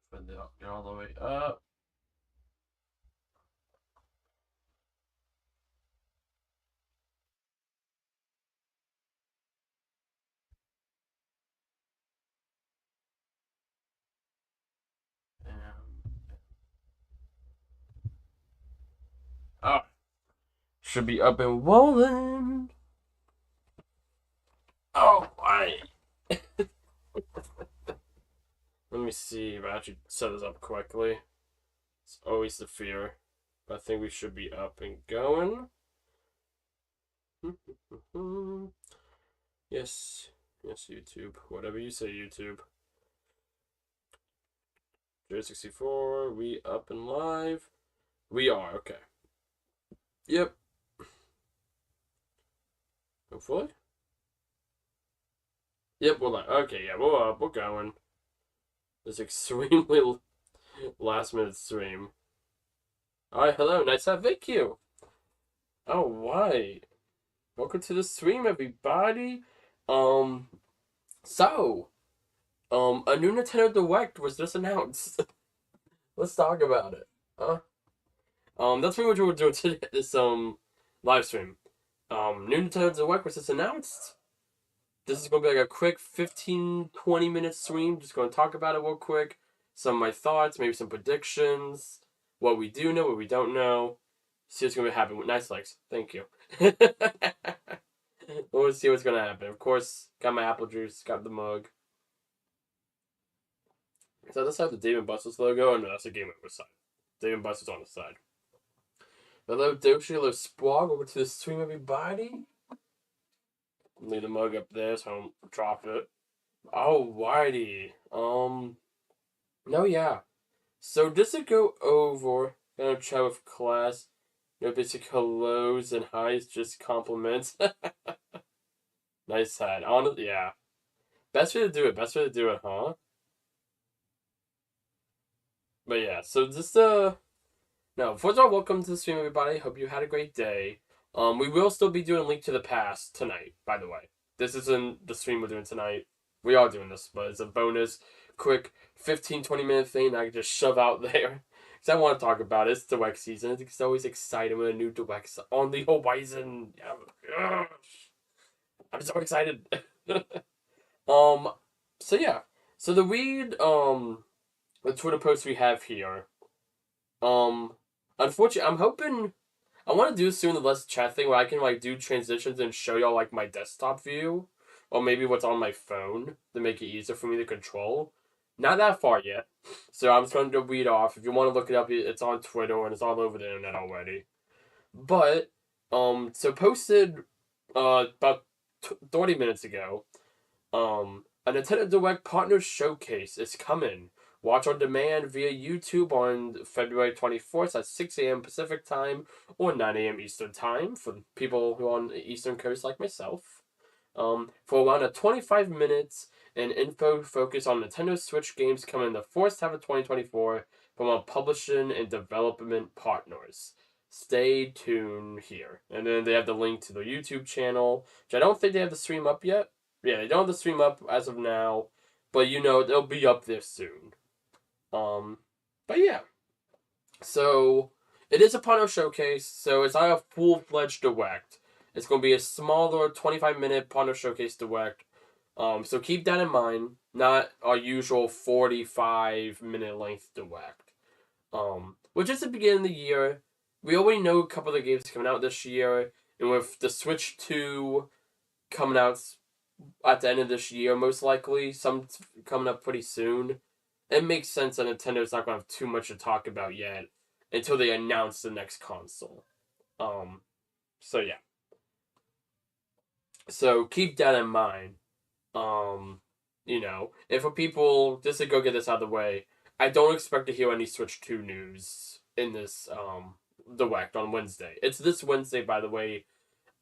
for the get all the way up. And oh, should be up and rolling. Oh, I. Let me see if I actually set this up correctly. It's always the fear. But I think we should be up and going. Yes. Yes, YouTube. Whatever you say, YouTube. J64, we up and live. We are, okay. Yep. Hopefully. Yep, we're live. Okay, yeah, we're up, we're going. This extremely last minute stream. Alright, hello, nice to have Vic you. Oh, why? Welcome to the stream, everybody. Um, so, a new Nintendo Direct was just announced. Let's talk about it. Huh? That's pretty much what we're doing today. This live stream. New Nintendo Direct was just announced. This is gonna be like a quick 15-20 minute stream. Just gonna talk about it real quick. Some of my thoughts, maybe some predictions, what we do know, what we don't know. See what's gonna happen with nice legs. Thank you. We'll see what's gonna happen. Of course, got my apple juice, got the mug. So this has the Dave and Buster's logo, and that's the Game Over side. Dave and Buster's on the side. Hello, Doshi, hello, Squawk. Over to the stream, everybody. Leave the mug up there so I don't drop it. Oh, Whitey. No, yeah. So just to go over, gonna chat with class. No basic hellos and highs, just compliments. Nice hat. Honestly, yeah. Best way to do it. Best way to do it, huh? But yeah, so just no. First of all, welcome to the stream, everybody. Hope you had a great day. We will still be doing Link to the Past tonight. By the way, this isn't the stream we're doing tonight. We are doing this, but it's a bonus, quick 15-20 minute thing that I can just shove out there. Because I want to talk about it. It's Direct season. It's always exciting when a new Direct's on the horizon. Yeah. I'm so excited. um, so yeah. So the read, the Twitter post we have here. Um, Unfortunately, I'm hoping I want to do soon the Let's Chat thing where I can like do transitions and show y'all like my desktop view, or maybe what's on my phone to make it easier for me to control. Not that far yet, so I'm just going to read off. If you want to look it up, it's on Twitter and it's all over the internet already. But so posted about 30 minutes ago. A Nintendo Direct Partner Showcase is coming. Watch on demand via YouTube on February 24th at 6 a.m. Pacific Time or 9 a.m. Eastern Time for people who are on the Eastern Coast like myself. For around 25 minutes, and info focus on Nintendo Switch games coming in the first half of 2024 from our publishing and development partners. Stay tuned here. And then they have the link to the YouTube channel, which I don't think they have the stream up yet. Yeah, they don't have the stream up as of now, but you know they'll be up there soon. Um, but yeah, so it is a partner showcase, so it's not a full-fledged direct. It's going to be a smaller 25-minute partner showcase direct. So keep that in mind. Not our usual 45-minute length direct. Which is the beginning of the year. We already know a couple of the games coming out this year, and with the Switch 2 coming out at the end of this year, most likely, some coming up pretty soon, it makes sense that Nintendo's not going to have too much to talk about yet until they announce the next console. Um, so yeah. So keep that in mind. Um, and for people, just to go get this out of the way, I don't expect to hear any Switch 2 news in this direct on Wednesday. It's this Wednesday, by the way.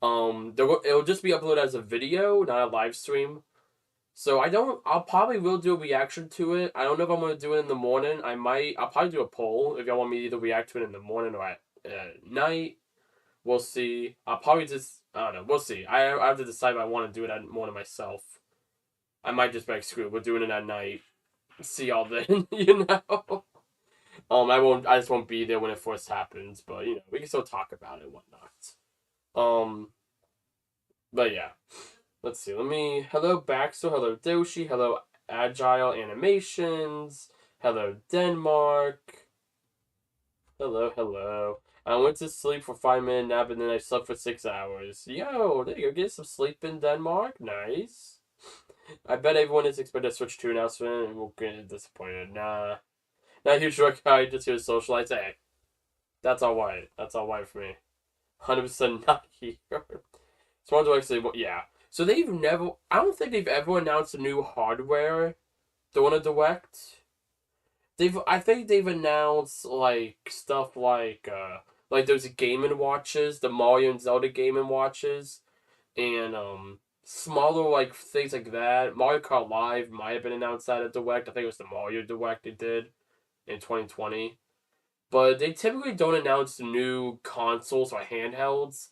It'll just be uploaded as a video, not a live stream. So I'll probably will do a reaction to it. I don't know if I'm gonna do it in the morning. I'll probably do a poll if y'all want me to either react to it in the morning or at night. We'll see. I'll probably just, I don't know. We'll see. I have to decide if I want to do it at morning myself. I might just be like, screw it, we're doing it at night. see y'all then, I just won't be there when it first happens, but we can still talk about it and whatnot. Um, but yeah, let's see. Hello Baxter, hello Doshi, hello Agile Animations, hello Denmark, hello, hello. I went to sleep for 5 minute nap and then I slept for 6 hours. Yo, there you go. Get some sleep in Denmark. Nice. I bet everyone is expecting a Switch 2 announcement and will get disappointed. Nah. Not huge rock guy, just here to socialize. Hey, that's all white. That's all white for me. 100% not here. Smart actually, yeah. So they've never. I don't think they've ever announced a new hardware. Don't want to direct. I think they've announced like stuff like those Game and Watches, the Mario and Zelda Game and Watches, and smaller like things like that. Mario Kart Live might have been announced at a direct. I think it was the Mario Direct they did in 2020. But they typically don't announce new consoles or handhelds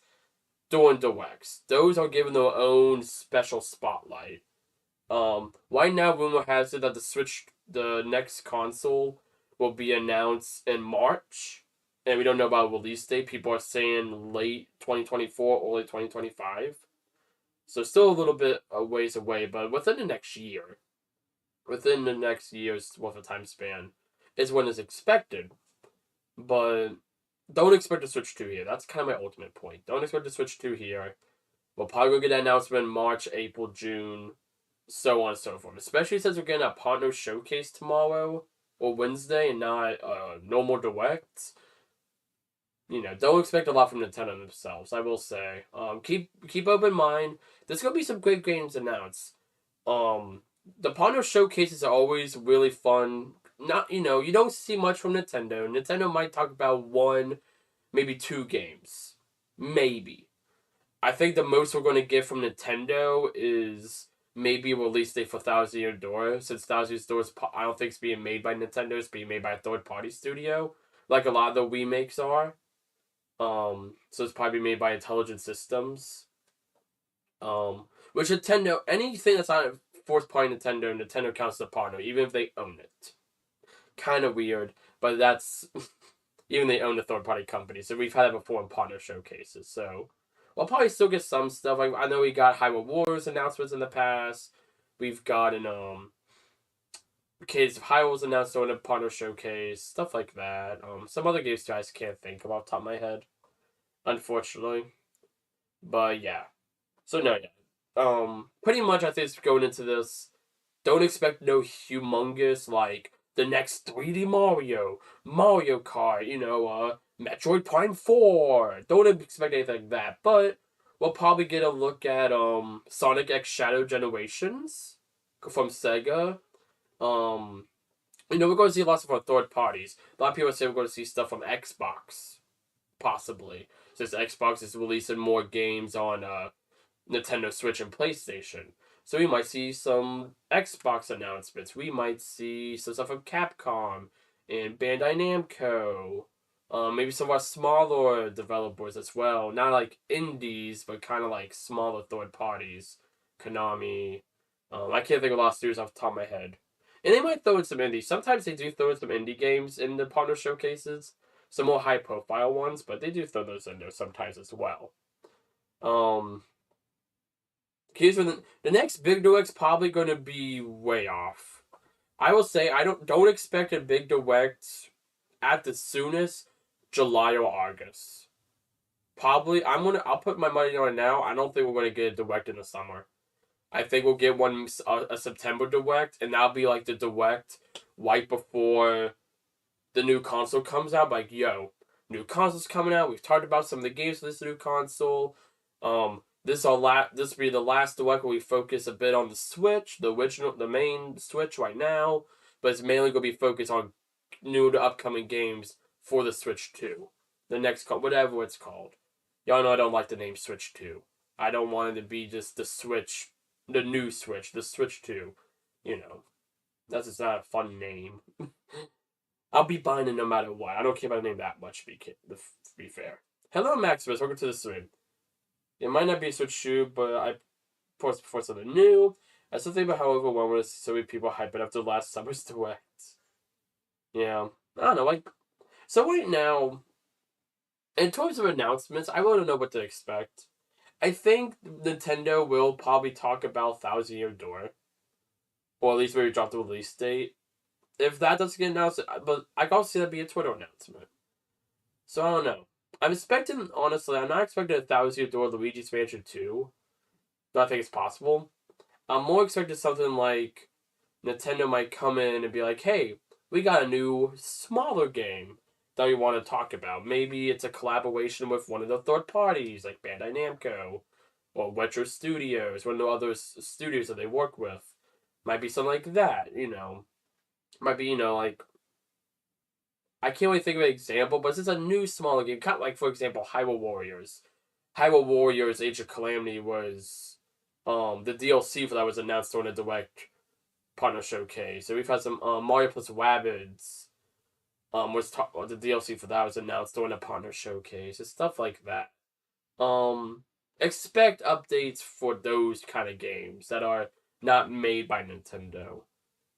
during directs. Those are given their own special spotlight. Right now, rumor has it that the next console, will be announced in March, and we don't know about release date. People are saying late 2024, early 2025. So still a little bit a ways away, but within the next year, within the next year's worth of time span, is when it's expected. But don't expect to Switch 2 here. That's kind of my ultimate point. Don't expect to Switch 2 here. We'll probably get that announcement in March, April, June, so on and so forth. Especially since we're getting a partner showcase tomorrow or Wednesday and not normal directs. Don't expect a lot from Nintendo themselves. I will say. Keep open mind. There's gonna be some great games announced. The partner showcases are always really fun. Not you don't see much from Nintendo. Nintendo might talk about one, maybe two games, maybe. I think the most we're going to get from Nintendo is maybe a release date for Thousand Year Door, since Thousand Year Door I don't think it's being made by Nintendo. It's being made by a third party studio, like a lot of the remakes are. So it's probably made by Intelligent Systems. Which Nintendo, anything that's not a fourth party Nintendo counts as a partner, even if they own it. Kind of weird, but that's even they own the third party company. So we've had it before in partner showcases. So we'll probably still get some stuff. I know we got Hyrule Warriors announcements in the past. We've gotten Case of Hyrule's announced during a partner showcase, stuff like that. Some other games too I just can't think of off the top of my head, unfortunately. But yeah. So no, yeah. Pretty much I think it's going into this. Don't expect no humongous like the next 3D Mario Kart, Metroid Prime 4. Don't expect anything like that, but we'll probably get a look at Sonic X Shadow Generations from Sega. We're going to see lots of our third parties. A lot of people say we're going to see stuff from Xbox, possibly, since Xbox is releasing more games on Nintendo Switch and PlayStation. So we might see some Xbox announcements. We might see some stuff from Capcom and Bandai Namco. Maybe some of our smaller developers as well. Not like indies, but kind of like smaller third parties. Konami. I can't think of a lot of studios off the top of my head. And they might throw in some indies. Sometimes they do throw in some indie games in the partner showcases. Some more high profile ones, but they do throw those in there sometimes as well. Here's when the next big direct's probably going to be way off. I will say I don't expect a big direct at the soonest July or August. Probably I'll put my money on it now. I don't think we're going to get a direct in the summer. I think we'll get one a September direct, and that'll be like the direct right before the new console comes out. Like, yo, new console's coming out. We've talked about some of the games for this new console. This will be the last direct where we focus a bit on the Switch, the main Switch right now, but it's mainly going to be focused on new to upcoming games for the Switch 2. The next, whatever it's called. Y'all know I don't like the name Switch 2. I don't want it to be just the Switch, the new Switch, the Switch 2. That's just not a fun name. I'll be buying it no matter what. I don't care about the name that much, to be fair. Hello, Maximus. Welcome to the stream. It might not be a Switch 2, but I post before something new. I still think about how overwhelming it is to see so many people hype it after last summer's Direct. Yeah. I don't know, like, so right now, in terms of announcements, I want to know what to expect. I think Nintendo will probably talk about Thousand Year Door, or at least maybe drop the release date. If that doesn't get announced, but I can also see that be a Twitter announcement. So I don't know. I'm expecting, honestly, I'm not expecting a Thousand Year Door Luigi's Mansion 2, but I think it's possible. I'm more expecting something like Nintendo might come in and be like, hey, we got a new, smaller game that we want to talk about. Maybe it's a collaboration with one of the third parties, like Bandai Namco, or Retro Studios, one of the other studios that they work with. Might be something like that, you know. Might be, you know, like, I can't really think of an example, but it's a new, smaller game. Kind of like, for example, Hyrule Warriors. Hyrule Warriors Age of Calamity was the DLC for that was announced during a direct partner showcase. So we've had some Mario plus Rabbids the DLC for that was announced during a partner showcase and stuff like that. Expect updates for those kind of games that are not made by Nintendo.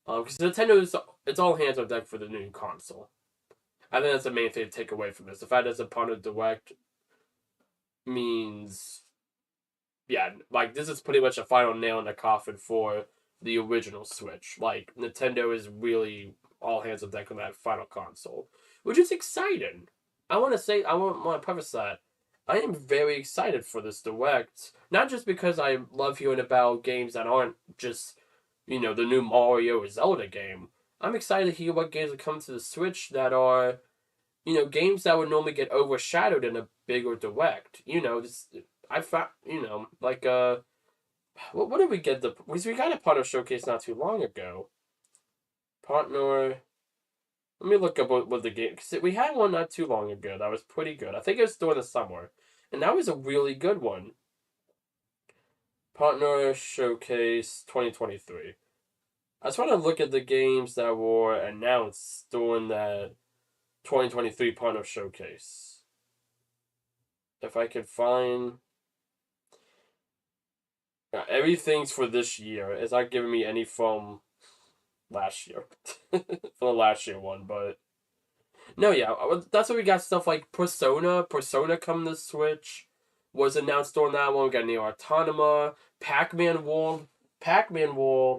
Because Nintendo is it's all hands on deck for the new console. I think that's the main thing to take away from this. The fact that it's a partner direct means, yeah, like this is pretty much a final nail in the coffin for the original Switch. Like Nintendo is really all hands on deck on that final console, which is exciting. I want to preface that I am very excited for this direct, not just because I love hearing about games that aren't just, you know, the new Mario or Zelda game. I'm excited to hear what games are coming to the Switch that are, you know, games that would normally get overshadowed in a bigger direct. You know, just I found, you know, like what did we get we got a partner showcase not too long ago. Partner. Let me look up what the game. Cause we had one not too long ago that was pretty good. I think it was during the summer, and that was a really good one. Partner showcase 2023. I just want to look at the games that were announced during that 2023 partner showcase. If I could find. Everything's for this year. It's not giving me any from last year. For the last year one, but no, yeah, that's what we got. Stuff like Persona coming to Switch was announced during that one. We got Neo Autonoma, Pac-Man World.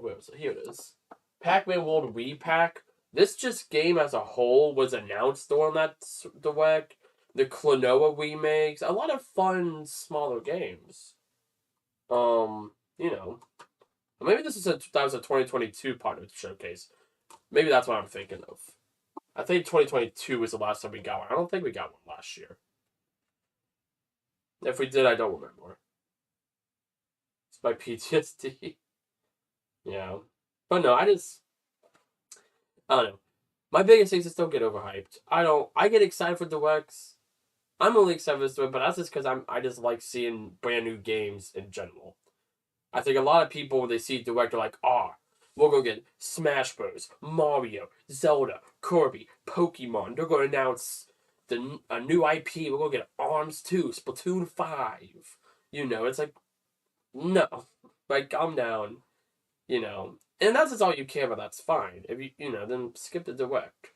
Where was it? Here it is. Pac-Man World Repack. This just game as a whole was announced during that direct. The Klonoa remakes, a lot of fun smaller games. You know, maybe that was a 2022 partner showcase. Maybe that's what I'm thinking of. I think 2022 was the last time we got one. I don't think we got one last year. If we did, I don't remember. It's my PTSD. Yeah. But no, I don't know. My biggest thing is just don't get overhyped. I get excited for directs. I'm only excited for this direct, but that's just because I just like seeing brand new games in general. I think a lot of people, when they see direct, are like, we're going to get Smash Bros, Mario, Zelda, Kirby, Pokemon. They're going to announce a new IP. We're going to get ARMS 2, Splatoon 5. You know, it's like, no. Like, calm down. You know. And that's just all you care about. That's fine. If you know, then skip the direct.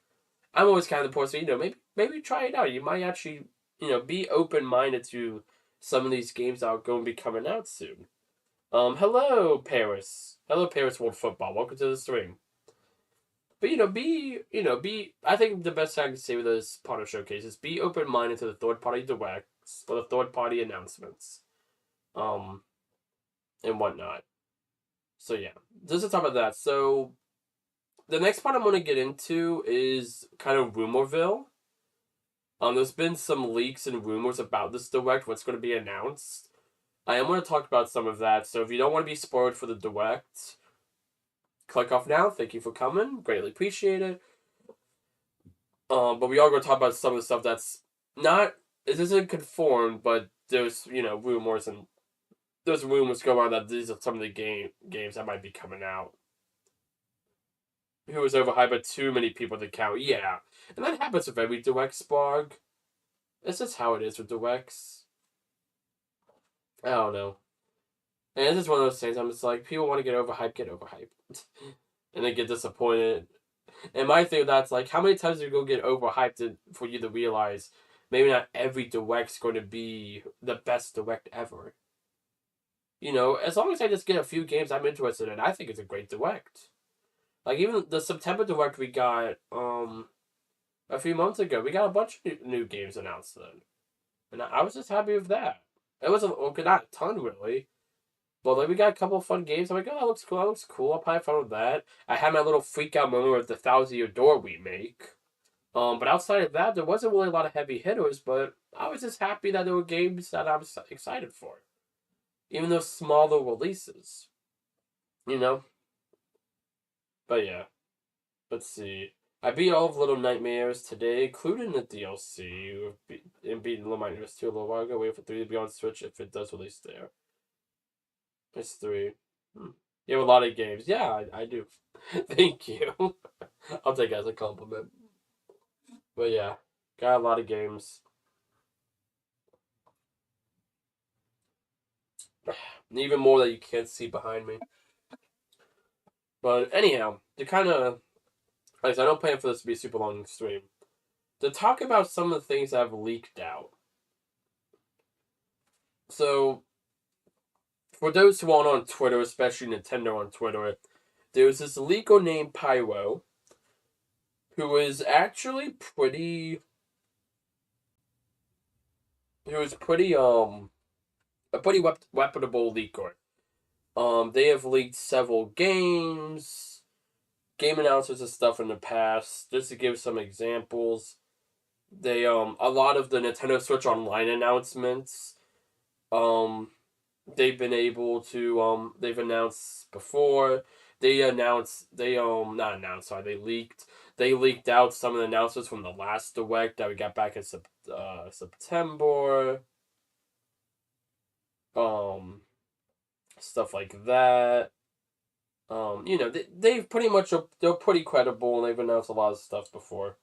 I'm always kind of the person, you know, maybe try it out. You might actually, you know, be open-minded to some of these games that are going to be coming out soon. Hello, Paris. Hello, Paris World Football. Welcome to the stream. But, I think the best thing I can say with this partner showcase is be open-minded to the third-party directs or the third-party announcements. And whatnot. So, yeah. Just to talk about that. So, the next part I'm going to get into is kind of Rumorville. There's been some leaks and rumors about this direct, what's going to be announced. I am going to talk about some of that, so if you don't want to be spoiled for the direct, click off now. Thank you for coming. Greatly appreciate it. But we are going to talk about some of the stuff that's not, it isn't confirmed, but there's, you know, rumors and there's rumors going on that these are some of the games that might be coming out. Who was overhyped, but too many people to count. Yeah. And that happens with every direct, Sparg. It's just how it is with directs. I don't know. And it's just one of those things. I'm just like, people want to get overhyped, and they get disappointed. And my thing with that's like, how many times do you go get overhyped for you to realize maybe not every direct's going to be the best direct ever? You know, as long as I just get a few games I'm interested in, I think it's a great direct. Like even the September direct we got a few months ago, we got a bunch of new games announced then, and I was just happy with that. It wasn't okay, not a ton really, but like we got a couple of fun games. I'm like, oh, that looks cool. That looks cool. I'll probably have fun with that. I had my little freak out moment with the Thousand Year Door remake. But outside of that, there wasn't really a lot of heavy hitters. But I was just happy that there were games that I was excited for, even though smaller releases. You know. But yeah, let's see. I beat all of Little Nightmares today, including the DLC. And beating Little Nightmares 2 a little while ago. Wait for 3 to be on Switch if it does release there. It's 3. You have a lot of games. Yeah, I do. Thank you. I'll take it as a compliment. But yeah, got a lot of games. Even more that you can't see behind me. But anyhow, to kind of, like I said, I don't plan for this to be a super long stream. To talk about some of the things that have leaked out. So, for those who aren't on Twitter, especially Nintendo on Twitter, there's this leaker named Pyro, who is actually pretty, who is pretty, a pretty reputable leaker. They have leaked several games, game announcements and stuff in the past. Just to give some examples, they a lot of the Nintendo Switch Online announcements, they've been able to they've announced before. They announced they not announced, sorry, they leaked. They leaked out some of the announcements from the last direct that we got back in September. Um Stuff like that. You know, they've pretty much, they're pretty credible and they've announced a lot of stuff before.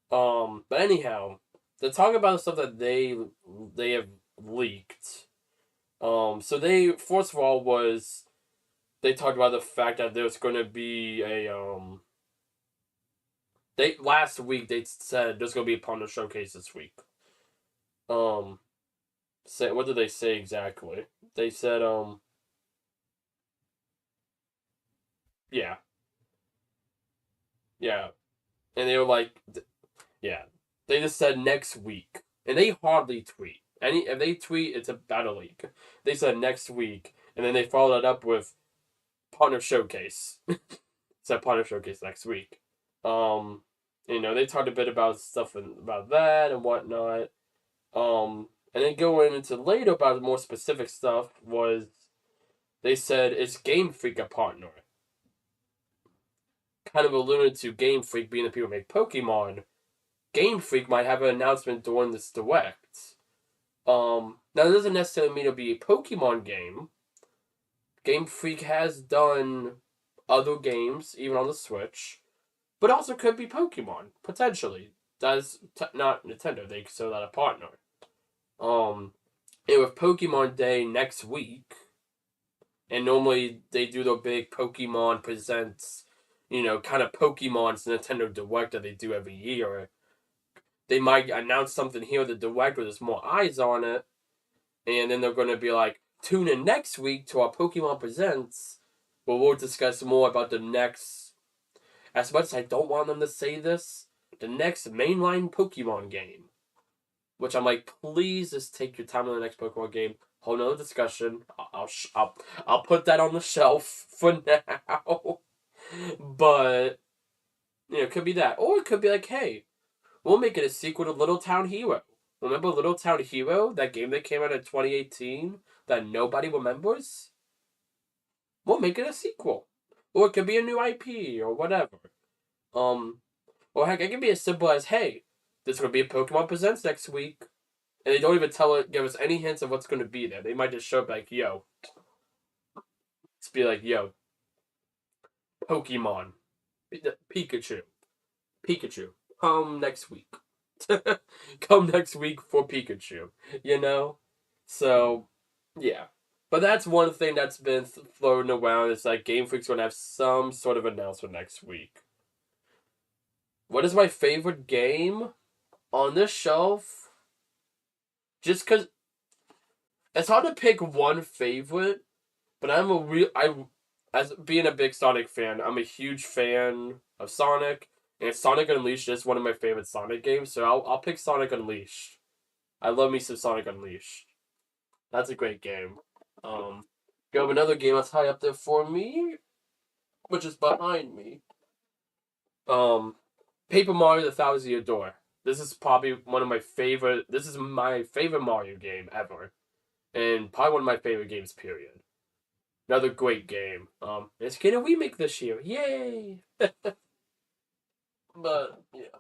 But anyhow, to talk about the stuff that they have leaked. So they, first of all, they talked about the fact that there's going to be they last week they said there's going to be a partner showcase this week. Say, what did they say exactly? They said yeah. Yeah. And they were like, yeah. They just said next week. And they hardly tweet. If they tweet, it's about a leak. They said next week, and then they followed it up with partner showcase. Said partner showcase next week. You know, they talked a bit about stuff about that and whatnot. And then going into later about the more specific stuff was they said is Game Freak a partner? Kind of alluded to Game Freak being the people who make Pokemon. Game Freak might have an announcement during this direct. Now that doesn't necessarily mean it'll be a Pokemon game. Game Freak has done other games, even on the Switch, but also could be Pokemon potentially. That's not Nintendo. They consider that a partner. And with Pokemon Day next week, and normally they do their big Pokemon Presents, you know, kind of Pokemon's Nintendo Direct that they do every year. They might announce something here, the Direct, where there's more eyes on it, and then they're going to be like, tune in next week to our Pokemon Presents, where we'll discuss more about the next, as much as I don't want them to say this, the next mainline Pokemon game. Which I'm like, please just take your time on the next Pokemon game. Whole nother discussion. I'll put that on the shelf for now. But, you know, it could be that. Or it could be like, hey, we'll make it a sequel to Little Town Hero. Remember Little Town Hero? That game that came out in 2018 that nobody remembers? We'll make it a sequel. Or it could be a new IP or whatever. Or heck, it could be as simple as, hey, there's going to be a Pokemon Presents next week. And they don't even give us any hints of what's going to be there. They might just show up like, yo. Just be like, yo. Pokemon. Pikachu. Come next week. Come next week for Pikachu. You know? So, yeah. But that's one thing that's been floating around. Is like Game Freak's gonna have some sort of announcement next week. What is my favorite game on this shelf? Just because it's hard to pick one favorite, but as being a big Sonic fan, I'm a huge fan of Sonic, and Sonic Unleashed is one of my favorite Sonic games. So I'll pick Sonic Unleashed. I love me some Sonic Unleashed. That's a great game. Go have another game that's high up there for me, which is behind me. Um, Paper Mario: The Thousand Year Door. This is probably one of my favorite. This is my favorite Mario game ever, and probably one of my favorite games. Period. Another great game. It's getting a remake this year. Yay! But yeah,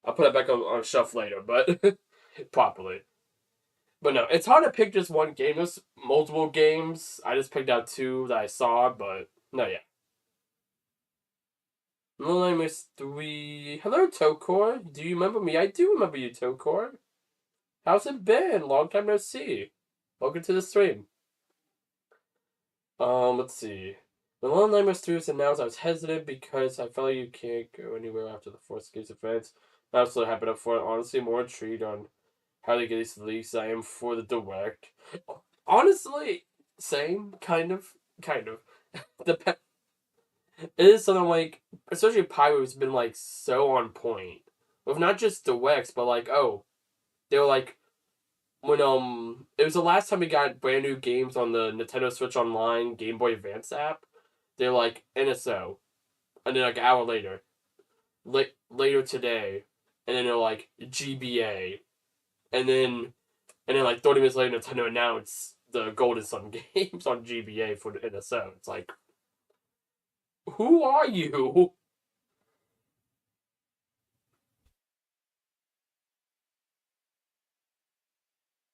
I'll put it back on shelf later, but properly. But no, it's hard to pick just one game. There's multiple games. I just picked out two that I saw, but no, yeah. Little Nightmares 3. Hello, Tokor. Do you remember me? I do remember you, Tokor. How's it been? Long time no see. Welcome to the stream. Let's see. When Little Nightmares 3 was announced, I was hesitant because I felt like you can't go anywhere after the Force Games events. I'm absolutely happy up for it. Honestly, more intrigued on how they get these leaks I am for the direct. Honestly, same, kind of. Dep- it is something like, especially Pyro's been like so on point with not just directs, but like, oh, they were like, when it was the last time we got brand new games on the Nintendo Switch Online Game Boy Advance app. They're like NSO, and then like an hour later, later today, and then they're like GBA, and then like 30 minutes later, Nintendo announced the Golden Sun games on GBA for the NSO. It's like, who are you?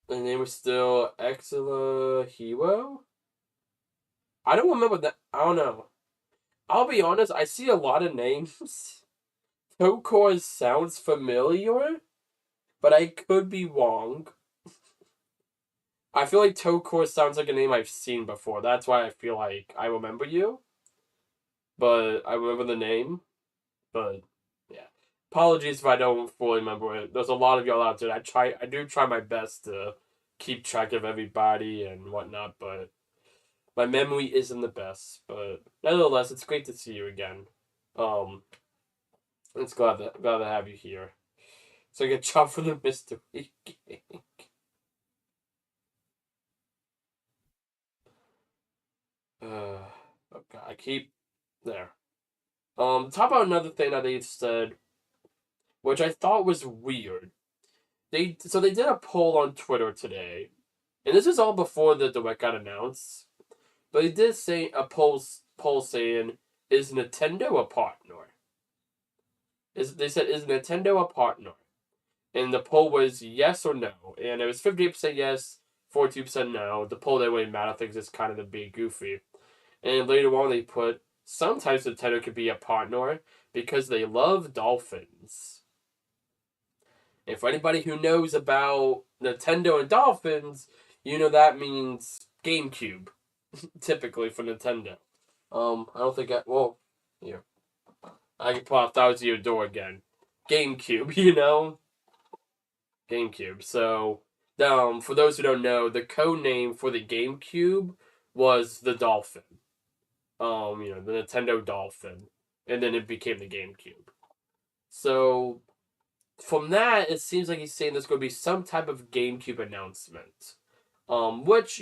And they were still Exila Hero. I don't remember that. I don't know. I'll be honest. I see a lot of names. Tokor sounds familiar, but I could be wrong. I feel like Tokor sounds like a name I've seen before. That's why I feel like I remember you. But I remember the name. But yeah. Apologies if I don't fully remember it. There's a lot of y'all out there. I do try my best to keep track of everybody and whatnot, but my memory isn't the best. But nevertheless, it's great to see you again. Um it's glad to have you here. So I get chopped for the mystery. Okay, I keep there. Talk about another thing that they said, which I thought was weird. They did a poll on Twitter today, and this is all before the direct got announced. But they did say a poll saying, "Is Nintendo a partner?" They said, "Is Nintendo a partner?" And the poll was yes or no, and it was 58% yes, 42% no. The poll that really matter things is kind of the big goofy. And later on, they put sometimes Nintendo could be a partner because they love dolphins. And for anybody who knows about Nintendo and dolphins, you know that means GameCube, typically for Nintendo. I don't think here. I can pull out Thousand Year Door again. GameCube, GameCube. So, for those who don't know, the code name for the GameCube was the Dolphin. The Nintendo Dolphin, and then it became the GameCube. So from that, it seems like he's saying there's going to be some type of GameCube announcement, which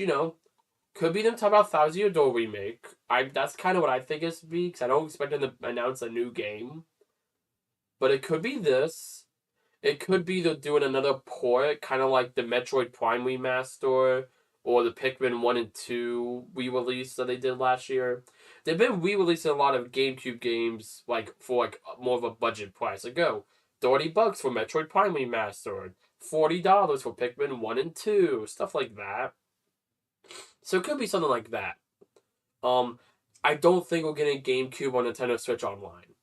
could be them talking about Thousand Year Door remake. That's kind of what I think it's to be because I don't expect them to announce a new game, but it could be this. It could be they're doing another port, kind of like the Metroid Prime remaster or the Pikmin 1 and 2 re-release that they did last year. They've been re-releasing a lot of GameCube games for more of a budget price. Like go $30 for Metroid Prime remastered, $40 for Pikmin 1 and 2, stuff like that. So it could be something like that. Um I don't think we're getting GameCube on Nintendo Switch Online.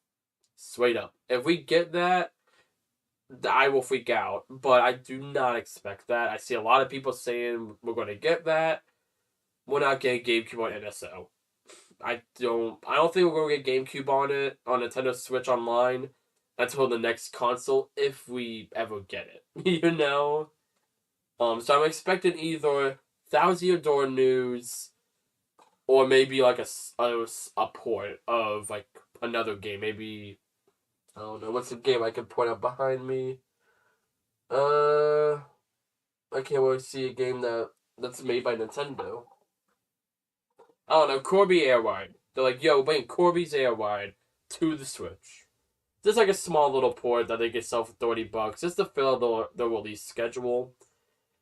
Straight up. If we get that, I will freak out. But I do not expect that. I see a lot of people saying we're going to get that. We're not getting GameCube on NSO. I don't think we're going to get GameCube on it on Nintendo Switch Online until the next console, if we ever get it. You know. So I'm expecting either Thousand Year Door news or maybe like a port of like another game. Maybe I don't know what's the game I can point out behind me. Uh, I can't really see a game that's made by Nintendo. I don't know, Kirby Air Ride. They're like, yo, bring Kirby's Air Ride to the Switch. Just like a small little port that they can sell for $30 just to fill the release schedule.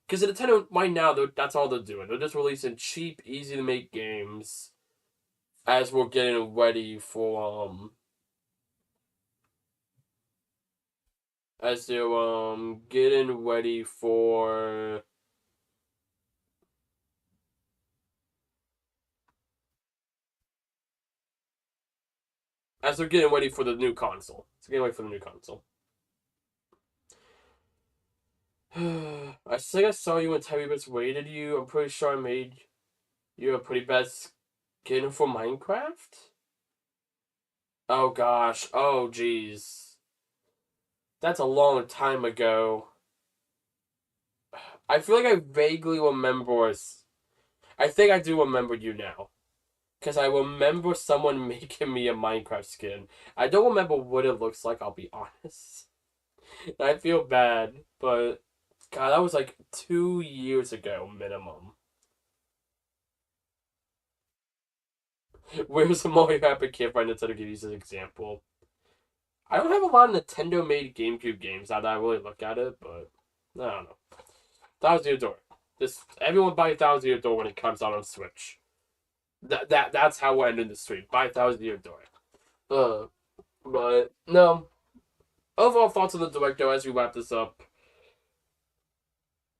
Because Nintendo right now, that's all they're doing. They're just releasing cheap, easy to make games as we're getting ready for as they're getting ready for as they're getting ready for the new console. It's getting ready for the new console. I think I saw you when Teddy Bits raided you. I'm pretty sure I made you a pretty bad skin for Minecraft. Oh gosh. Oh jeez. That's a long time ago. I feel like I vaguely remember us. I think I do remember you now. Because I remember someone making me a Minecraft skin. I don't remember what it looks like, I'll be honest. I feel bad, but God, that was like 2 years ago minimum. Where's the Mario Happy Kid by Nintendo give you as an example? I don't have a lot of Nintendo made GameCube games now that I really look at it, but I don't know. Thousand Year Door. This everyone buy Thousand Year Door when it comes out on Switch. That's how we're ending the stream. Buy Thousand Year Door. Uh, but no. Overall thoughts on the direct though as we wrap this up.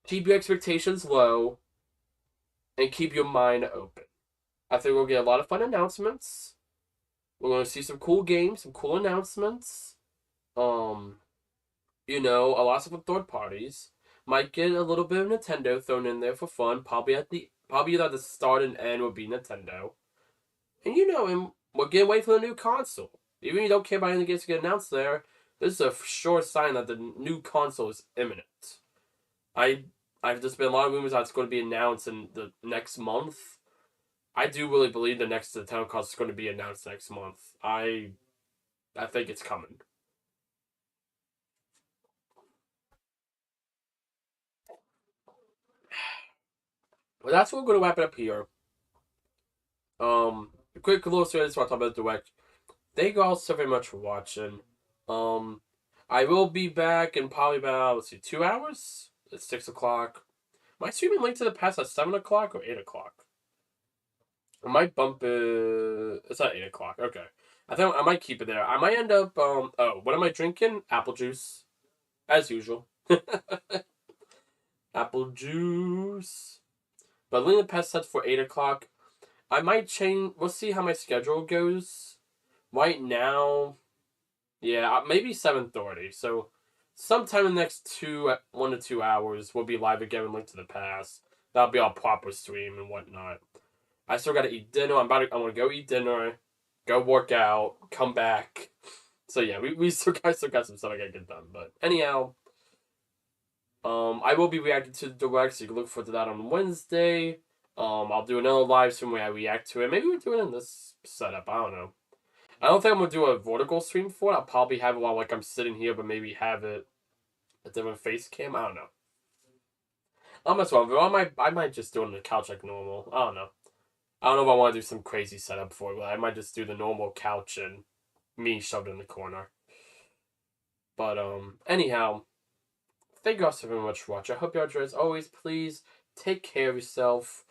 Keep your expectations low and keep your mind open. I think we'll get a lot of fun announcements. We're gonna see some cool games, some cool announcements. Um, a lot of third parties. Might get a little bit of Nintendo thrown in there for fun. Probably either at the start and end will be Nintendo. And we're getting ready for the new console. Even if you don't care about anything that's get announced there, this is a sure sign that the new console is imminent. I I've just been a lot of rumors that it's going to be announced in the next month. I do really believe the next Nintendo console is going to be announced next month. I think it's coming. But that's what we're going to wrap it up here. A quick little story before I talk about the direct. Thank you all so very much for watching. Um, I will be back in probably about 2 hours. It's 6 o'clock. Am I streaming Link to the Past at 7 o'clock or 8 o'clock? I might bump it. It's at 8 o'clock. Okay. I think I might keep it there. I might end up. What am I drinking? Apple juice, as usual. Apple juice. But Link to the Past sets for 8 o'clock. I might change. We'll see how my schedule goes. Right now, yeah, maybe 7:30. So, sometime in the next 1 to 2 hours, we'll be live again with Link to the Past. That'll be our proper stream and whatnot. I still gotta eat dinner. I want to go eat dinner, go work out, come back. So yeah, we still got some stuff I gotta get done. But anyhow, I will be reacting to the direct, so you can look forward to that on Wednesday. I'll do another live stream where I react to it. Maybe we'll do it in this setup. I don't know. I don't think I'm gonna do a vertical stream for it. I'll probably have it while like I'm sitting here, but maybe have it a different face cam. I don't know. I'm as well. I might just do it on the couch like normal. I don't know. I don't know if I want to do some crazy setup for it, but I might just do the normal couch and me shoved in the corner. But anyhow, thank you all so very much for watching. I hope you enjoyed. As always, please take care of yourself.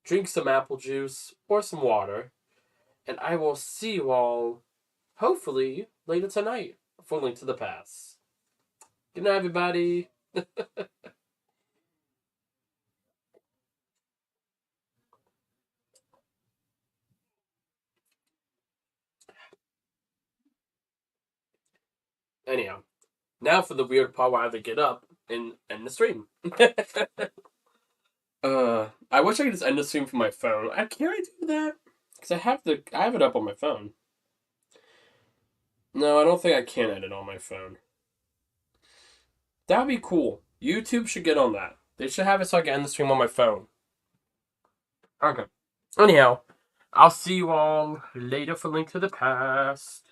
Drink some apple juice or some water, and I will see you all hopefully later tonight for Link to the Past. Good night, everybody. Anyhow. Now for the weird part where I have to get up and end the stream. I wish I could just end the stream from my phone. Can I do that? Because I have it up on my phone. No, I don't think I can edit on my phone. That would be cool. YouTube should get on that. They should have it so I can end the stream on my phone. Okay. Anyhow, I'll see you all later for Link to the Past.